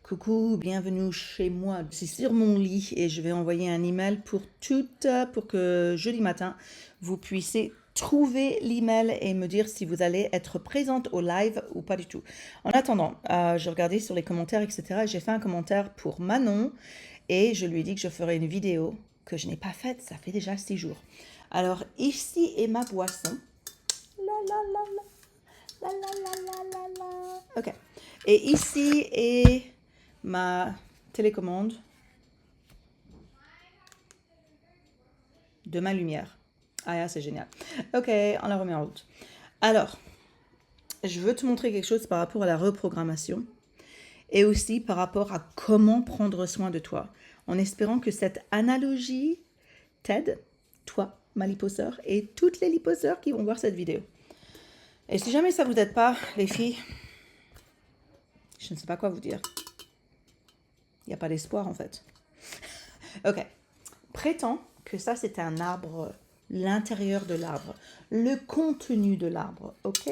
Coucou, bienvenue chez moi. Je suis sur mon lit et je vais envoyer un email pour que jeudi matin, vous puissiez trouver l'email et me dire si vous allez être présente au live ou pas du tout. En attendant, j'ai regardé sur les commentaires, etc. Et j'ai fait un commentaire pour Manon et je lui ai dit que je ferai une vidéo que je n'ai pas faite, ça fait déjà 6 jours. Alors ici est ma boisson. La la la la, la la la la la la. Ok. Et ici est ma télécommande de ma lumière. Ah, c'est génial. Ok, on la remet en route. Alors, je veux te montrer quelque chose par rapport à la reprogrammation et aussi par rapport à comment prendre soin de toi, en espérant que cette analogie t'aide, toi, ma liposeur, et toutes les liposeurs qui vont voir cette vidéo. Et si jamais ça vous aide pas, les filles, je ne sais pas quoi vous dire. Il n'y a pas d'espoir en fait. Ok. Prétends que ça c'est un arbre, l'intérieur de l'arbre, le contenu de l'arbre. Ok.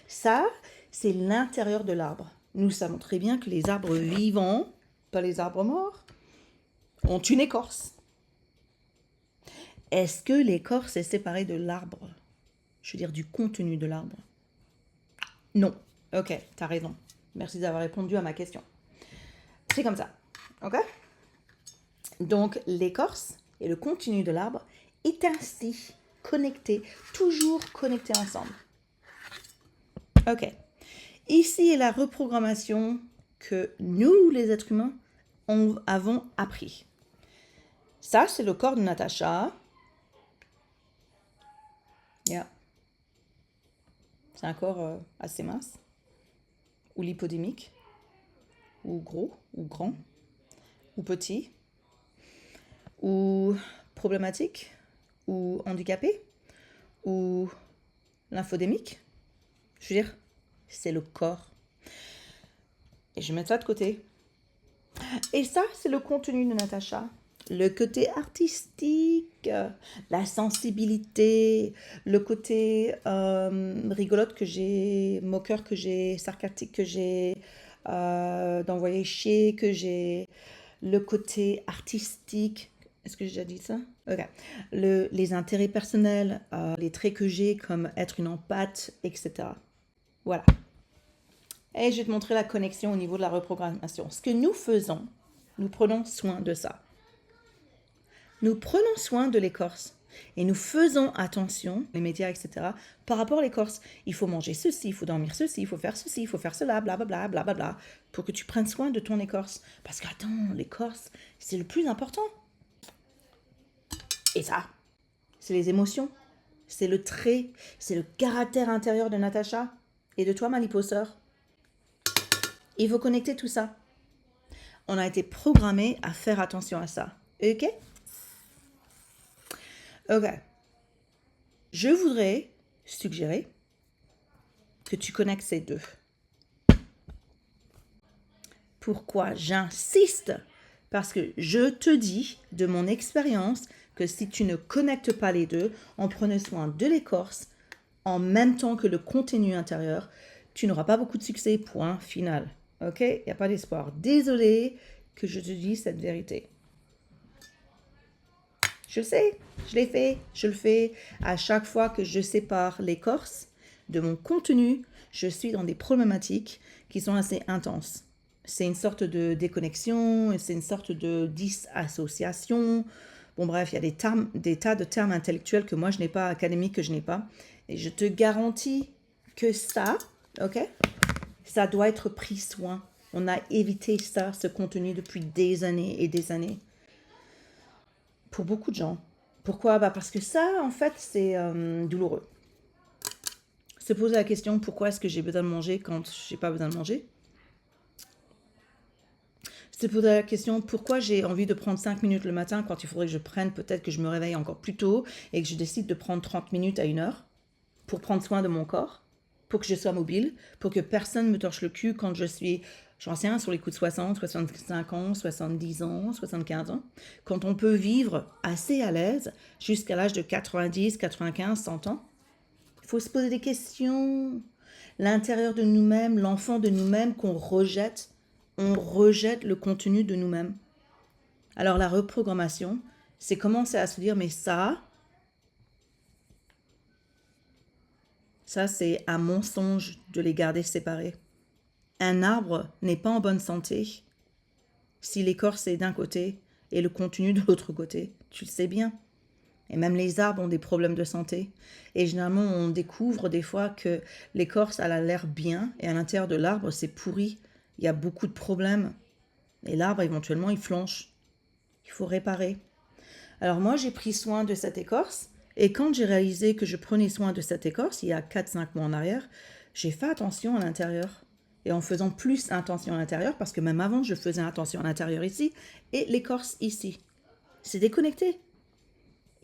Ça c'est l'intérieur de l'arbre. Nous savons très bien que les arbres vivants, pas les arbres morts, ont une écorce. Est-ce que l'écorce est séparée de l'arbre? Je veux dire du contenu de l'arbre. Non. Ok, t'as raison. Merci d'avoir répondu à ma question. C'est comme ça. Ok? Donc, l'écorce et le contenu de l'arbre est ainsi connecté, toujours connecté ensemble. Ok. Ici est la reprogrammation que nous, les êtres humains, avons appris. Ça, c'est le corps de Natacha. Yeah. C'est un corps assez mince, ou lipodémique, ou gros, ou grand, ou petit, ou problématique, ou handicapé, ou lymphodémique. Je veux dire, c'est le corps. Et je mets ça de côté. Et ça, c'est le contenu de Natacha. Le côté artistique, la sensibilité, le côté rigolote que j'ai, moqueur que j'ai, sarcastique que j'ai, d'envoyer chier que j'ai, le côté artistique. Est-ce que j'ai déjà dit ça? Ok. Les intérêts personnels, les traits que j'ai comme être une empathe, etc. Voilà. Et je vais te montrer la connexion au niveau de la reprogrammation. Ce que nous faisons, nous prenons soin de ça. Nous prenons soin de l'écorce et nous faisons attention, les médias, etc., par rapport à l'écorce. Il faut manger ceci, il faut dormir ceci, il faut faire ceci, il faut faire cela, blablabla, blablabla, pour que tu prennes soin de ton écorce. Parce que, attends, l'écorce, c'est le plus important. Et ça, c'est les émotions, c'est le trait, c'est le caractère intérieur de Natacha et de toi, ma liposeur. Il faut connecter tout ça. On a été programmé à faire attention à ça. Ok? Ok. Je voudrais suggérer que tu connectes ces deux. Pourquoi j'insiste? Parce que je te dis de mon expérience que si tu ne connectes pas les deux, en prenant soin de l'écorce en même temps que le contenu intérieur, tu n'auras pas beaucoup de succès, point final. Ok? Il n'y a pas d'espoir. Désolée que je te dise cette vérité. Je le sais, je l'ai fait, je le fais. À chaque fois que je sépare l'écorce de mon contenu, je suis dans des problématiques qui sont assez intenses. C'est une sorte de déconnexion, c'est une sorte de disassociation. Bon bref, il y a des tas de termes intellectuels que moi je n'ai pas, académiques que je n'ai pas. Et je te garantis que ça, ok, ça doit être pris soin. On a évité ça, ce contenu depuis des années et des années. Pour beaucoup de gens. Pourquoi? Parce que ça, en fait, c'est douloureux. Se poser la question, pourquoi est-ce que j'ai besoin de manger quand j'ai pas besoin de manger? Se poser la question, pourquoi j'ai envie de prendre 5 minutes le matin quand il faudrait que je prenne, peut-être que je me réveille encore plus tôt et que je décide de prendre 30 minutes à 1 heure pour prendre soin de mon corps, pour que je sois mobile, pour que personne me torche le cul quand je suis, j'en sais rien, sur les coups de 60, 65 ans, 70 ans, 75 ans, quand on peut vivre assez à l'aise jusqu'à l'âge de 90, 95, 100 ans. Il faut se poser des questions. L'intérieur de nous-mêmes, l'enfant de nous-mêmes qu'on rejette, on rejette le contenu de nous-mêmes. Alors la reprogrammation, c'est commencer à se dire, mais ça c'est un mensonge de les garder séparés. Un arbre n'est pas en bonne santé si l'écorce est d'un côté et le contenu de l'autre côté. Tu le sais bien. Et même les arbres ont des problèmes de santé. Et généralement, on découvre des fois que l'écorce, elle a l'air bien et à l'intérieur de l'arbre, c'est pourri. Il y a beaucoup de problèmes. Et l'arbre, éventuellement, il flanche. Il faut réparer. Alors moi, j'ai pris soin de cette écorce. Et quand j'ai réalisé que je prenais soin de cette écorce, il y a 4-5 mois en arrière, j'ai fait attention à l'intérieur. Et en faisant plus attention à l'intérieur, parce que même avant, je faisais attention à l'intérieur ici, et l'écorce ici. C'est déconnecté.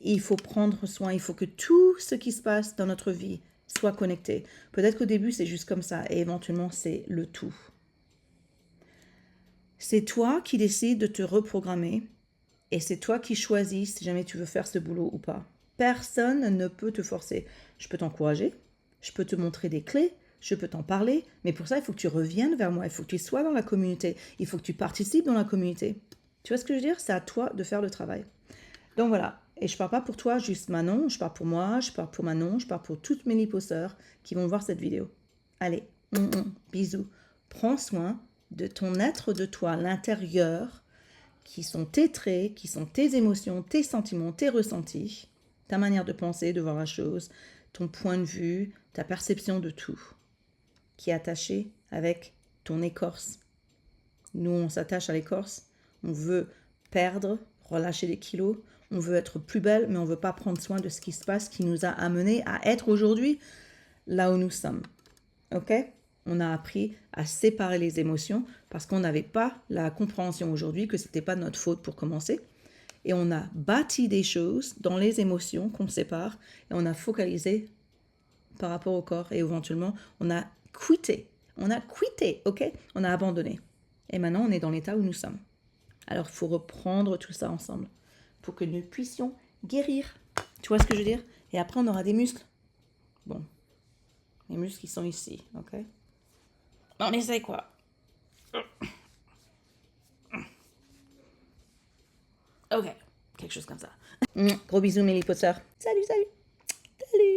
Il faut prendre soin, il faut que tout ce qui se passe dans notre vie soit connecté. Peut-être qu'au début, c'est juste comme ça, et éventuellement, c'est le tout. C'est toi qui décides de te reprogrammer, et c'est toi qui choisis si jamais tu veux faire ce boulot ou pas. Personne ne peut te forcer. Je peux t'encourager, je peux te montrer des clés, je peux t'en parler, mais pour ça, il faut que tu reviennes vers moi, il faut que tu sois dans la communauté, il faut que tu participes dans la communauté. Tu vois ce que je veux dire? C'est à toi de faire le travail. Donc voilà, et je ne parle pas pour toi, juste Manon, je parle pour moi, je parle pour Manon, je parle pour toutes mes liposœurs qui vont voir cette vidéo. Allez, bisous. Prends soin de ton être de toi, l'intérieur, qui sont tes traits, qui sont tes émotions, tes sentiments, tes ressentis, ta manière de penser, de voir la chose, ton point de vue, ta perception de tout, qui est attaché avec ton écorce. Nous, on s'attache à l'écorce, on veut perdre, relâcher des kilos, on veut être plus belle, mais on ne veut pas prendre soin de ce qui se passe, qui nous a amené à être aujourd'hui là où nous sommes. Ok? On a appris à séparer les émotions parce qu'on n'avait pas la compréhension aujourd'hui que ce n'était pas notre faute pour commencer. Et on a bâti des choses dans les émotions qu'on sépare et on a focalisé par rapport au corps et éventuellement on a quitté. On a quitté, ok? On a abandonné. Et maintenant on est dans l'état où nous sommes. Alors il faut reprendre tout ça ensemble pour que nous puissions guérir. Tu vois ce que je veux dire? Et après on aura des muscles. Bon, les muscles ils sont ici, ok? On essaye quoi? Ok, quelque chose comme ça. Gros bisous mes liposeurs. Salut, salut. Salut.